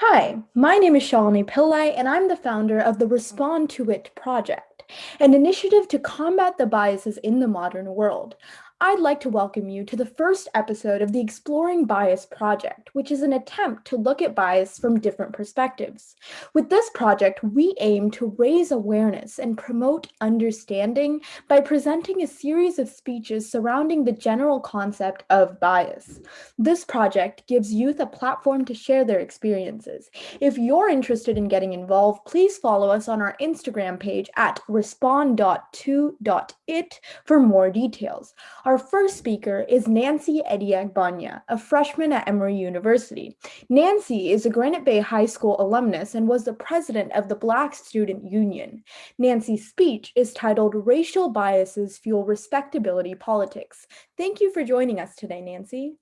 Hi, my name is Shalini Pillai, and I'm the founder of the Respond to It project, an initiative to combat the biases in the modern world. I'd like to welcome you to the first episode of the Exploring Bias project, which is an attempt to look at bias from different perspectives. With this project, we aim to raise awareness and promote understanding by presenting a series of speeches surrounding the general concept of bias. This project gives youth a platform to share their experiences. If you're interested in getting involved, please follow us on our Instagram page at respond.to.it for more details. Our first speaker is Nancy Ediagbanya, a freshman at Emory University. Nancy is a Granite Bay High School alumnus and was the president of the Black Student Union. Nancy's speech is titled Racial Biases Fuel Respectability Politics. Thank you for joining us today, Nancy.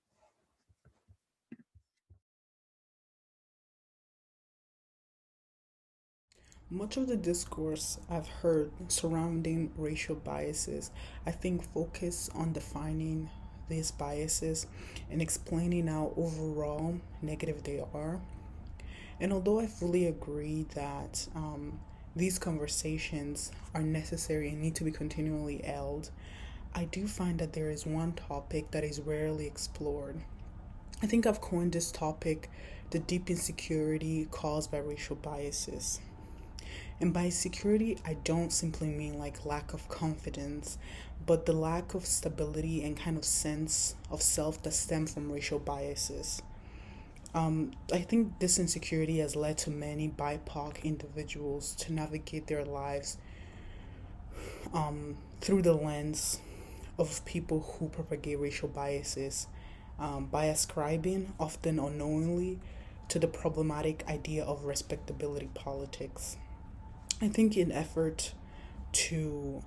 Much of the discourse I've heard surrounding racial biases, I think, focus on defining these biases and explaining how overall negative they are. And although I fully agree that these conversations are necessary and need to be continually held, I do find that there is one topic that is rarely explored. I think I've coined this topic the deep insecurity caused by racial biases. And by security, I don't simply mean like lack of confidence, but the lack of stability and kind of sense of self that stem from racial biases. I think this insecurity has led to many BIPOC individuals to navigate their lives through the lens of people who propagate racial biases by ascribing, often unknowingly, to the problematic idea of respectability politics. I think in effort to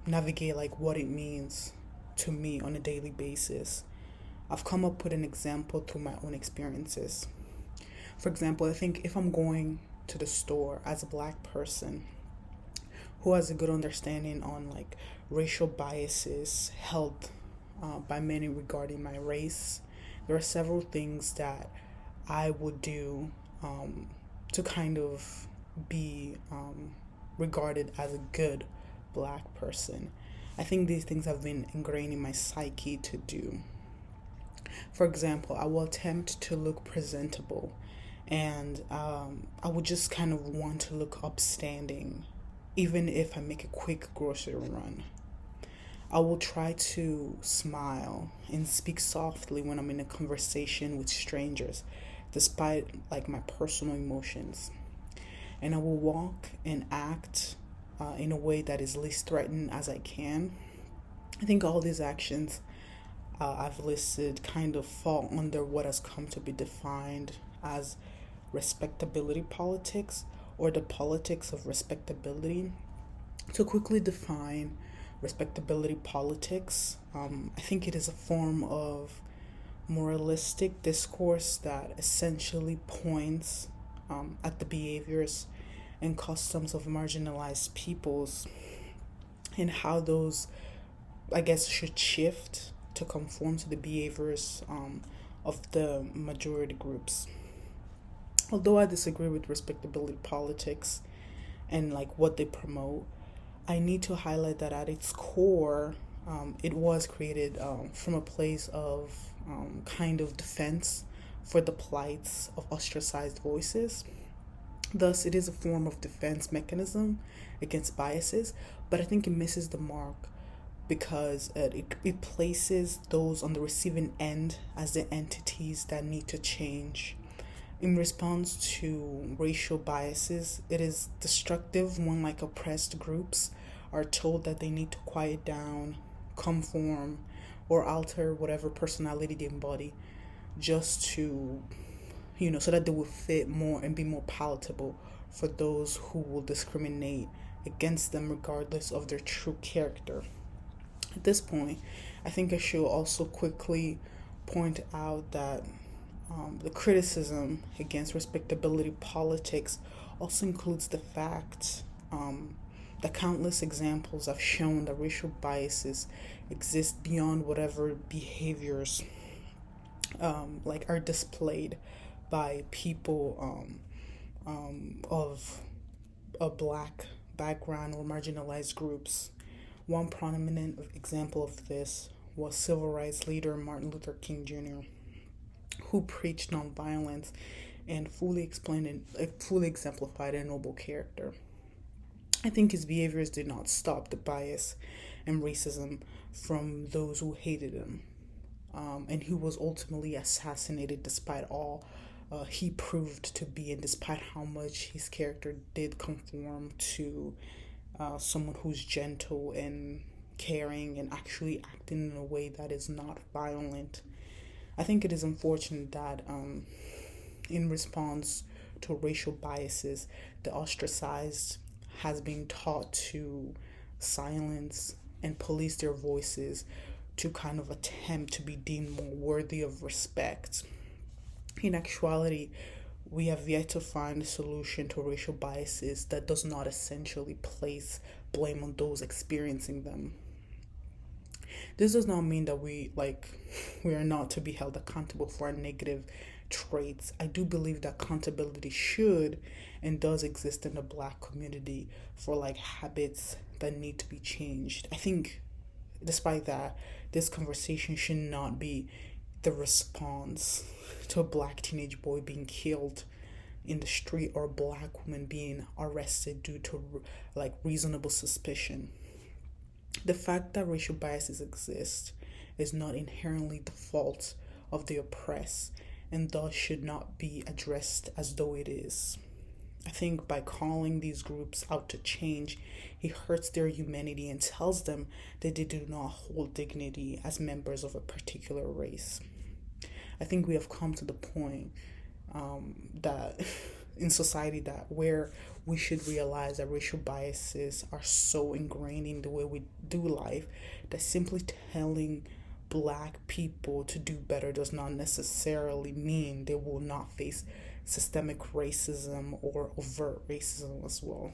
navigate like what it means to me on a daily basis, I've come up with an example through my own experiences. For example, I think if I'm going to the store as a black person who has a good understanding on like racial biases held by many regarding my race, there are several things that I would do to kind of be regarded as a good black person. I think these things have been ingrained in my psyche to do. For example, I will attempt to look presentable and I would just kind of want to look upstanding, even if I make a quick grocery run. I will try to smile and speak softly when I'm in a conversation with strangers, despite like my personal emotions. And I will walk and act in a way that is least threatening as I can. I think all these actions I've listed kind of fall under what has come to be defined as respectability politics or the politics of respectability. To quickly define respectability politics, I think it is a form of moralistic discourse that essentially points at the behaviors and customs of marginalized peoples and how those, I guess, should shift to conform to the behaviors of the majority groups. Although I disagree with respectability politics and like what they promote, I need to highlight that at its core, it was created from a place of kind of defense for the plights of ostracized voices. Thus, it is a form of defense mechanism against biases, but I think it misses the mark because it places those on the receiving end as the entities that need to change. In response to racial biases, it is destructive when, like, oppressed groups are told that they need to quiet down, conform, or alter whatever personality they embody just to, so that they will fit more and be more palatable for those who will discriminate against them regardless of their true character. At this point, I think I should also quickly point out that the criticism against respectability politics also includes the fact that countless examples have shown that racial biases exist beyond whatever behaviors like are displayed by people of a black background or marginalized groups. One prominent example of this was civil rights leader Martin Luther King Jr., who preached nonviolence and fully exemplified a noble character. I think his behaviors did not stop the bias and racism from those who hated him. And he was ultimately assassinated despite all he proved to be, and despite how much his character did conform to someone who's gentle and caring and actually acting in a way that is not violent. I think it is unfortunate that in response to racial biases, the ostracized has been taught to silence and police their voices to kind of attempt to be deemed more worthy of respect. In actuality, we have yet to find a solution to racial biases that does not essentially place blame on those experiencing them. This does not mean that we are not to be held accountable for our negative traits. I do believe that accountability should and does exist in the black community for like habits that need to be changed. I think despite that, this conversation should not be the response to a black teenage boy being killed in the street or a black woman being arrested due to like reasonable suspicion. The fact that racial biases exist is not inherently the fault of the oppressed and thus should not be addressed as though it is. I think by calling these groups out to change, he hurts their humanity and tells them that they do not hold dignity as members of a particular race. I think we have come to the point that in society that where we should realize that racial biases are so ingrained in the way we do life that simply telling black people to do better does not necessarily mean they will not face systemic racism or overt racism as well.